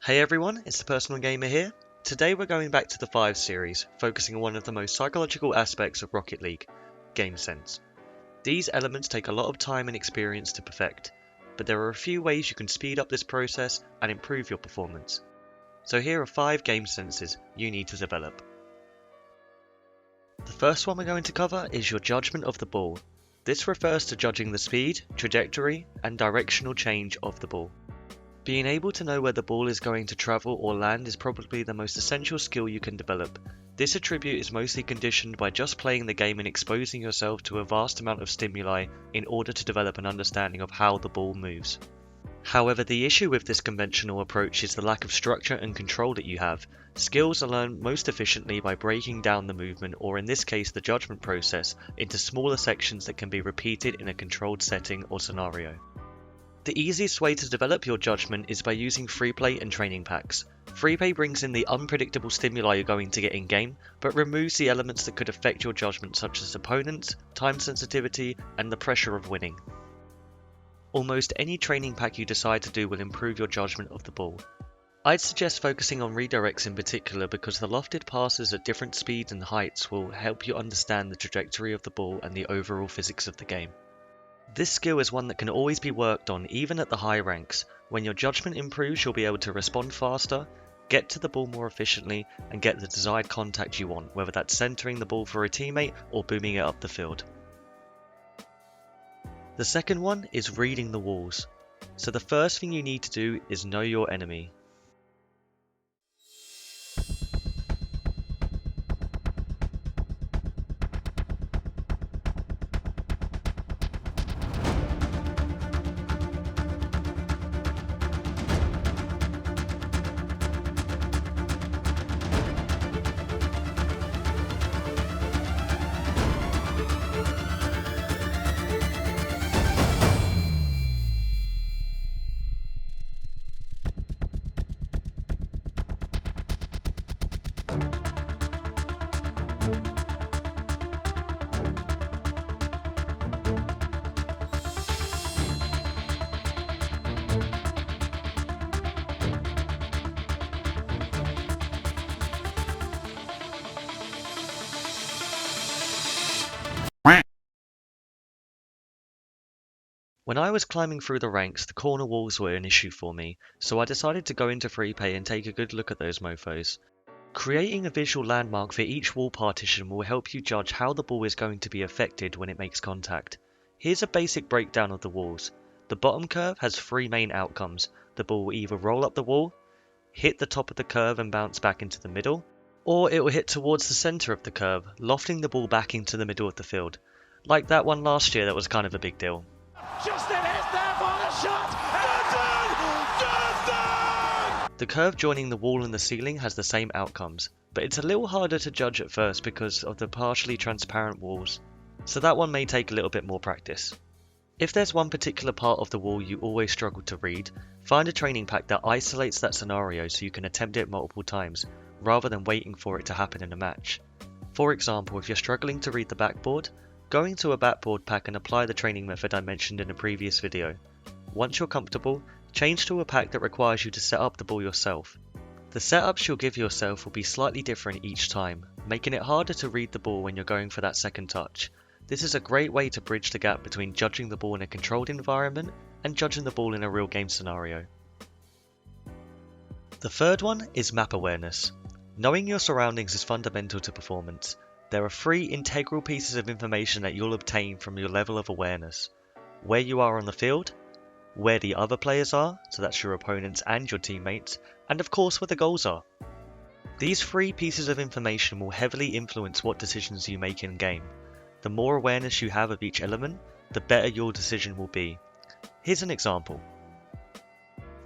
Hey everyone, it's the Personal Gamer here. Today we're going back to the 5 series, focusing on one of the most psychological aspects of Rocket League, game sense. These elements take a lot of time and experience to perfect, but there are a few ways you can speed up this process and improve your performance. So here are 5 game senses you need to develop. The first one we're going to cover is your judgment of the ball. This refers to judging the speed, trajectory, and directional change of the ball. Being able to know where the ball is going to travel or land is probably the most essential skill you can develop. This attribute is mostly conditioned by just playing the game and exposing yourself to a vast amount of stimuli in order to develop an understanding of how the ball moves. However, the issue with this conventional approach is the lack of structure and control that you have. Skills are learned most efficiently by breaking down the movement, or in this case the judgment process, into smaller sections that can be repeated in a controlled setting or scenario. The easiest way to develop your judgment is by using free play and training packs. Free play brings in the unpredictable stimuli you're going to get in game, but removes the elements that could affect your judgment such as opponents, time sensitivity, and the pressure of winning. Almost any training pack you decide to do will improve your judgment of the ball. I'd suggest focusing on redirects in particular because the lofted passes at different speeds and heights will help you understand the trajectory of the ball and the overall physics of the game. This skill is one that can always be worked on even at the high ranks. When your judgment improves, you'll be able to respond faster, get to the ball more efficiently, and get the desired contact you want, whether that's centering the ball for a teammate or booming it up the field. The second one is reading the walls. So the first thing you need to do is know your enemy. When I was climbing through the ranks, the corner walls were an issue for me, so I decided to go into free play and take a good look at those mofos. Creating a visual landmark for each wall partition will help you judge how the ball is going to be affected when it makes contact. Here's a basic breakdown of the walls. The bottom curve has 3 main outcomes. The ball will either roll up the wall, hit the top of the curve and bounce back into the middle, or it will hit towards the center of the curve, lofting the ball back into the middle of the field. Like that one last year that was kind of a big deal. Justin is there for the shot! Justin! The curve joining the wall and the ceiling has the same outcomes, but it's a little harder to judge at first because of the partially transparent walls, so that one may take a little bit more practice. If there's one particular part of the wall you always struggle to read, find a training pack that isolates that scenario so you can attempt it multiple times, rather than waiting for it to happen in a match. For example, if you're struggling to read the backboard, go into a backboard pack and apply the training method I mentioned in a previous video. Once you're comfortable, change to a pack that requires you to set up the ball yourself. The setups you'll give yourself will be slightly different each time, making it harder to read the ball when you're going for that second touch. This is a great way to bridge the gap between judging the ball in a controlled environment and judging the ball in a real game scenario. The third one is map awareness. Knowing your surroundings is fundamental to performance. There are 3 integral pieces of information that you'll obtain from your level of awareness. Where you are on the field, where the other players are, so that's your opponents and your teammates, and of course where the goals are. These 3 pieces of information will heavily influence what decisions you make in game. The more awareness you have of each element, the better your decision will be. Here's an example.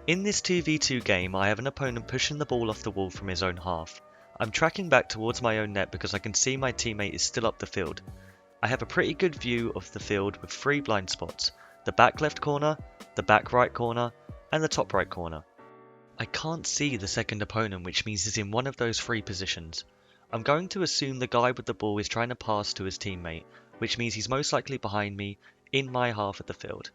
In this 2v2 game, I have an opponent pushing the ball off the wall from his own half. I'm tracking back towards my own net because I can see my teammate is still up the field. I have a pretty good view of the field with 3 blind spots, the back left corner, the back right corner, and the top right corner. I can't see the second opponent, which means he's in one of those 3 positions. I'm going to assume the guy with the ball is trying to pass to his teammate, which means he's most likely behind me in my half of the field.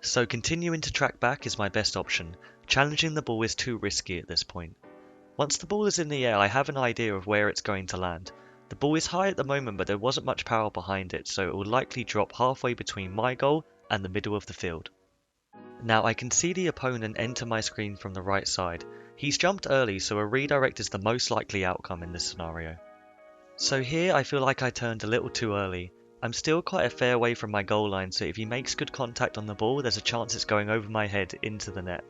So continuing to track back is my best option. Challenging the ball is too risky at this point. Once the ball is in the air, I have an idea of where it's going to land. The ball is high at the moment, but there wasn't much power behind it, so it will likely drop halfway between my goal and the middle of the field. Now I can see the opponent enter my screen from the right side. He's jumped early, so a redirect is the most likely outcome in this scenario. So here I feel like I turned a little too early. I'm still quite a fair way from my goal line, so if he makes good contact on the ball, there's a chance it's going over my head into the net.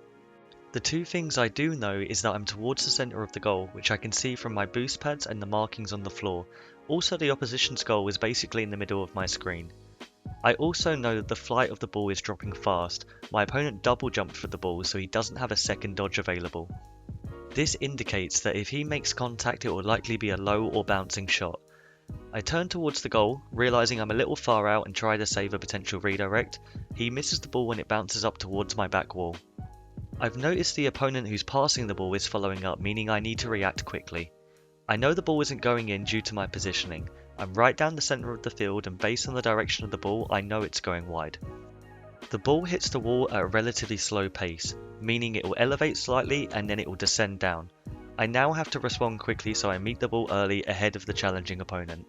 The two things I do know is that I'm towards the centre of the goal, which I can see from my boost pads and the markings on the floor. Also, the opposition's goal is basically in the middle of my screen. I also know that the flight of the ball is dropping fast. My opponent double jumped for the ball, so he doesn't have a second dodge available. This indicates that if he makes contact, it will likely be a low or bouncing shot. I turn towards the goal, realising I'm a little far out, and try to save a potential redirect. He misses the ball when it bounces up towards my back wall. I've noticed the opponent who's passing the ball is following up, meaning I need to react quickly. I know the ball isn't going in due to my positioning. I'm right down the centre of the field, and based on the direction of the ball, I know it's going wide. The ball hits the wall at a relatively slow pace, meaning it will elevate slightly and then it will descend down. I now have to respond quickly, so I meet the ball early ahead of the challenging opponent.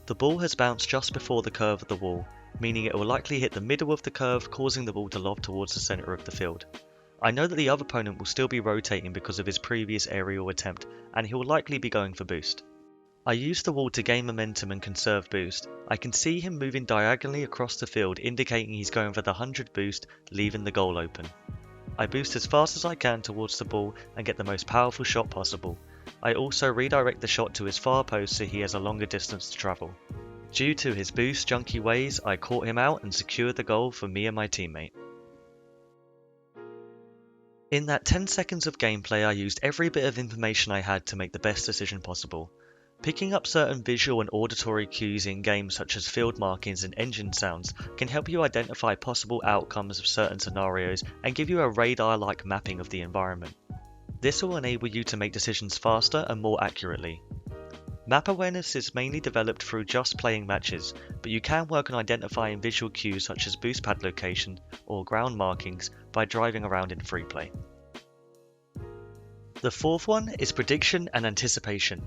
The ball has bounced just before the curve of the wall, meaning it will likely hit the middle of the curve, causing the ball to lob towards the centre of the field. I know that the other opponent will still be rotating because of his previous aerial attempt, and he will likely be going for boost. I use the wall to gain momentum and conserve boost. I can see him moving diagonally across the field, indicating he's going for the 100 boost, leaving the goal open. I boost as fast as I can towards the ball and get the most powerful shot possible. I also redirect the shot to his far post so he has a longer distance to travel. Due to his boost junky ways, I caught him out and secured the goal for me and my teammate. In that 10 seconds of gameplay, I used every bit of information I had to make the best decision possible. Picking up certain visual and auditory cues in games such as field markings and engine sounds can help you identify possible outcomes of certain scenarios and give you a radar-like mapping of the environment. This will enable you to make decisions faster and more accurately. Map awareness is mainly developed through just playing matches, but you can work on identifying visual cues such as boost pad location or ground markings by driving around in free play. The fourth one is prediction and anticipation.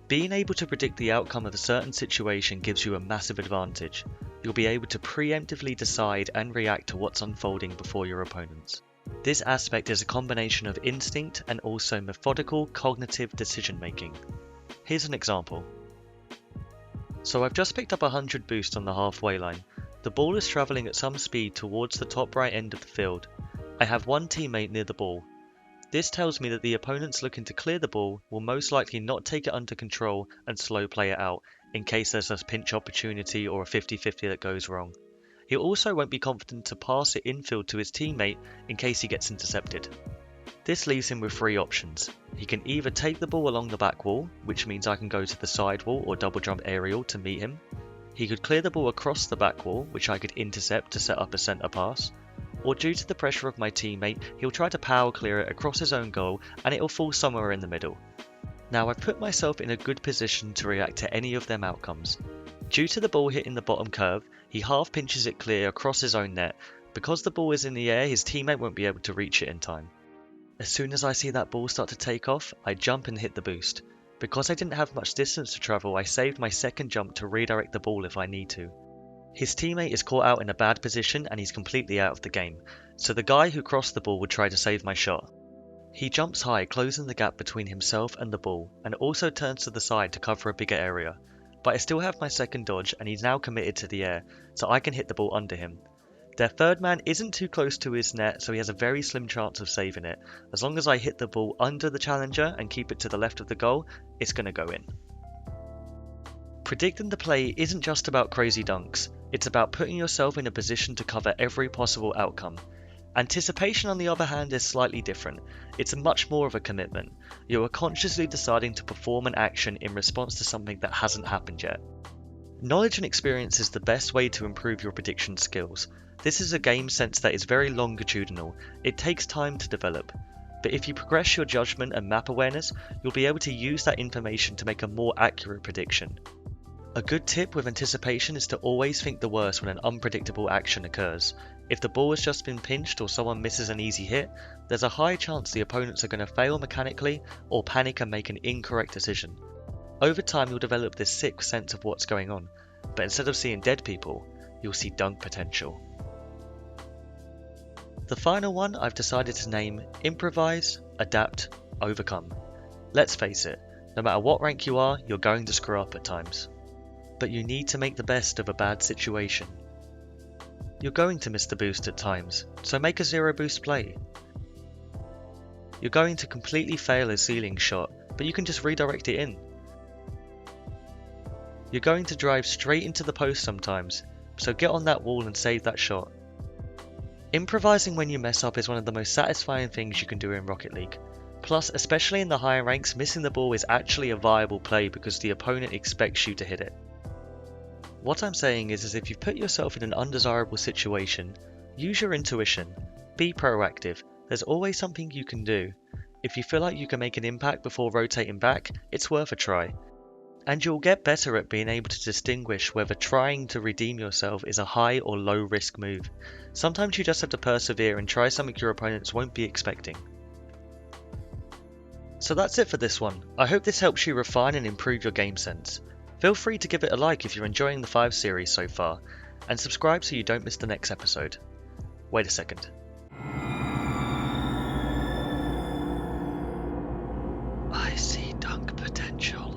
Being able to predict the outcome of a certain situation gives you a massive advantage. You'll be able to preemptively decide and react to what's unfolding before your opponents. This aspect is a combination of instinct and also methodical cognitive decision making. Here's an example. So I've just picked up 100 boost on the halfway line. The ball is travelling at some speed towards the top right end of the field. I have one teammate near the ball. This tells me that the opponents looking to clear the ball will most likely not take it under control and slow play it out, in case there's a pinch opportunity or a 50-50 that goes wrong. He also won't be confident to pass it infield to his teammate in case he gets intercepted. This leaves him with three options. He can either take the ball along the back wall, which means I can go to the side wall or double jump aerial to meet him. He could clear the ball across the back wall, which I could intercept to set up a centre pass. Or due to the pressure of my teammate, he'll try to power clear it across his own goal and it will fall somewhere in the middle. Now I've put myself in a good position to react to any of them outcomes. Due to the ball hitting the bottom curve, he half pinches it clear across his own net. Because the ball is in the air, his teammate won't be able to reach it in time. As soon as I see that ball start to take off, I jump and hit the boost. Because I didn't have much distance to travel, I saved my second jump to redirect the ball if I need to. His teammate is caught out in a bad position and he's completely out of the game, so the guy who crossed the ball would try to save my shot. He jumps high, closing the gap between himself and the ball, and also turns to the side to cover a bigger area. But I still have my second dodge and he's now committed to the air, so I can hit the ball under him. Their third man isn't too close to his net, so he has a very slim chance of saving it. As long as I hit the ball under the challenger and keep it to the left of the goal, it's going to go in. Predicting the play isn't just about crazy dunks, it's about putting yourself in a position to cover every possible outcome. Anticipation, on the other hand, is slightly different. It's much more of a commitment. You are consciously deciding to perform an action in response to something that hasn't happened yet. Knowledge and experience is the best way to improve your prediction skills. This is a game sense that is very longitudinal. It takes time to develop. But if you progress your judgment and map awareness, you'll be able to use that information to make a more accurate prediction. A good tip with anticipation is to always think the worst when an unpredictable action occurs. If the ball has just been pinched or someone misses an easy hit, there's a high chance the opponents are going to fail mechanically or panic and make an incorrect decision. Over time you'll develop this sixth sense of what's going on, but instead of seeing dead people, you'll see dunk potential. The final one I've decided to name Improvise, Adapt, Overcome. Let's face it, no matter what rank you are, you're going to screw up at times. But you need to make the best of a bad situation. You're going to miss the boost at times, so make a zero boost play. You're going to completely fail a ceiling shot, but you can just redirect it in. You're going to drive straight into the post sometimes, so get on that wall and save that shot. Improvising when you mess up is one of the most satisfying things you can do in Rocket League. Plus, especially in the higher ranks, missing the ball is actually a viable play because the opponent expects you to hit it. What I'm saying is if you've put yourself in an undesirable situation, use your intuition, be proactive, there's always something you can do. If you feel like you can make an impact before rotating back, it's worth a try. And you'll get better at being able to distinguish whether trying to redeem yourself is a high or low risk move. Sometimes you just have to persevere and try something your opponents won't be expecting. So that's it for this one. I hope this helps you refine and improve your game sense. Feel free to give it a like if you're enjoying the 5 series so far, and subscribe so you don't miss the next episode. Wait a second. I see dunk potential.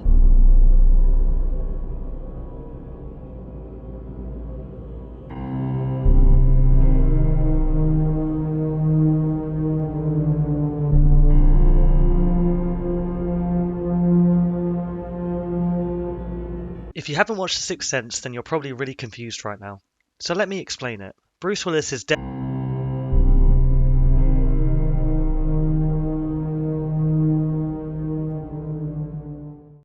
If you haven't watched The Sixth Sense, then you're probably really confused right now. So let me explain it. Bruce Willis is dead.